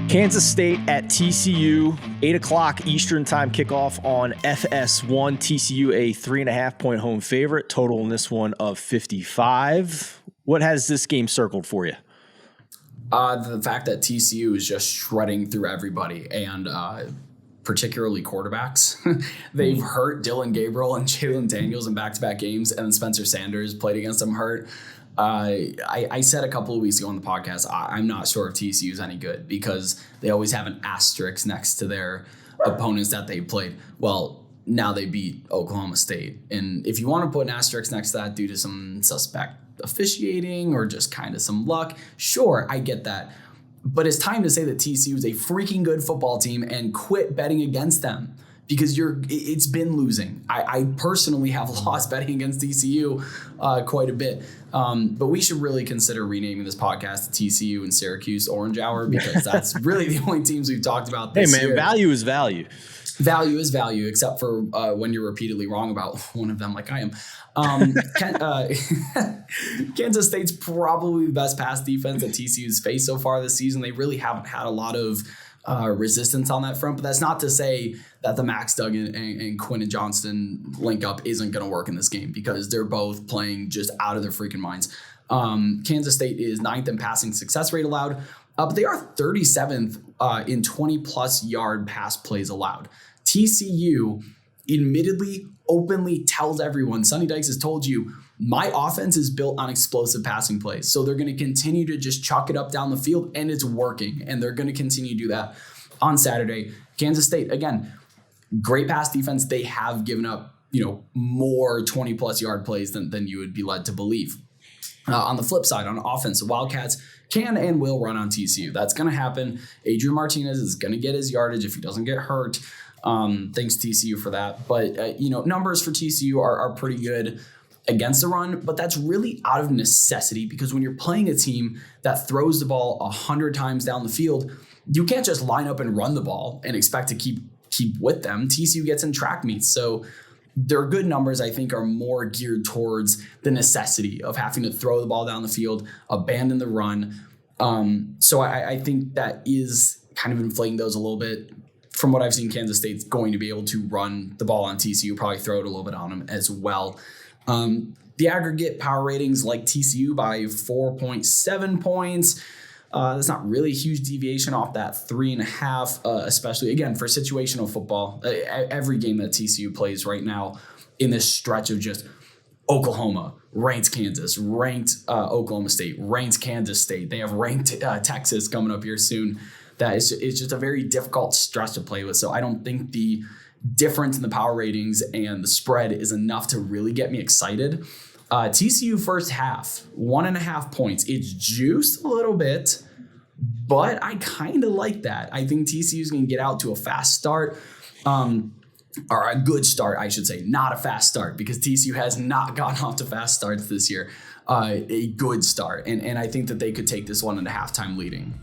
Kansas State at TCU, 8 o'clock Eastern time kickoff on FS1. TCU a 3.5-point home favorite, total in this one of 55. What has this game circled for you? The fact that TCU is just shredding through everybody, and particularly quarterbacks. They've hurt Dylan Gabriel and Jalen Daniels in back-to-back games, and then Spencer Sanders played against them hurt. I said a couple of weeks ago on the podcast, I'm not sure if TCU is any good because they always have an asterisk next to their opponents that they played. Well, now they beat Oklahoma State. And if you want to put an asterisk next to that due to some suspect officiating or just kind of some luck, sure, I get that. But it's time to say that TCU is a freaking good football team and quit betting against them. Because it's been losing. I personally have lost betting against TCU quite a bit. But we should really consider renaming this podcast TCU and Syracuse Orange Hour, because that's really the only teams we've talked about this year. Hey, man, value is value. Value is value, except for when you're repeatedly wrong about one of them, like I am. Kansas State's probably the best pass defense that TCU's faced so far this season. They really haven't had a lot of resistance on that front, but that's not to say that the Max Duggan and Quinn and Johnston link up isn't going to work in this game, because they're both playing just out of their freaking minds. Kansas State is 9th in passing success rate allowed, but they are 37th in 20-plus yard pass plays allowed. TCU admittedly openly tells everyone, Sonny Dykes has told you, my offense is built on explosive passing plays. So they're going to continue to just chuck it up down the field, and it's working. And they're going to continue to do that on Saturday. Kansas State, again, great pass defense. They have given up, more 20-plus yard plays than you would be led to believe. On the flip side, on offense, the Wildcats can and will run on TCU. That's going to happen. Adrian Martinez is going to get his yardage if he doesn't get hurt. Thanks TCU for that. But, numbers for TCU are pretty good against the run, but that's really out of necessity, because when you're playing a team that throws the ball 100 times down the field, you can't just line up and run the ball and expect to keep with them. TCU gets in track meets. So their good numbers, I think, are more geared towards the necessity of having to throw the ball down the field, abandon the run. So I think that is kind of inflating those a little bit. From what I've seen, Kansas State's going to be able to run the ball on TCU, probably throw it a little bit on them as well. The aggregate power ratings like TCU by 4.7 points. That's not really a huge deviation off that 3.5, especially, again, for situational football. Every game that TCU plays right now in this stretch of just Oklahoma, ranked Kansas, ranked Oklahoma State, ranked Kansas State. They have ranked Texas coming up here soon. It's just a very difficult stretch to play with. So I don't think the difference in the power ratings and the spread is enough to really get me excited. TCU first half, 1.5 points. It's juiced a little bit, but I kind of like that. I think TCU is going to get out to a fast start, or a good start, I should say, not a fast start, because TCU has not gotten off to fast starts this year. A good start, and I think that they could take this one into halftime leading.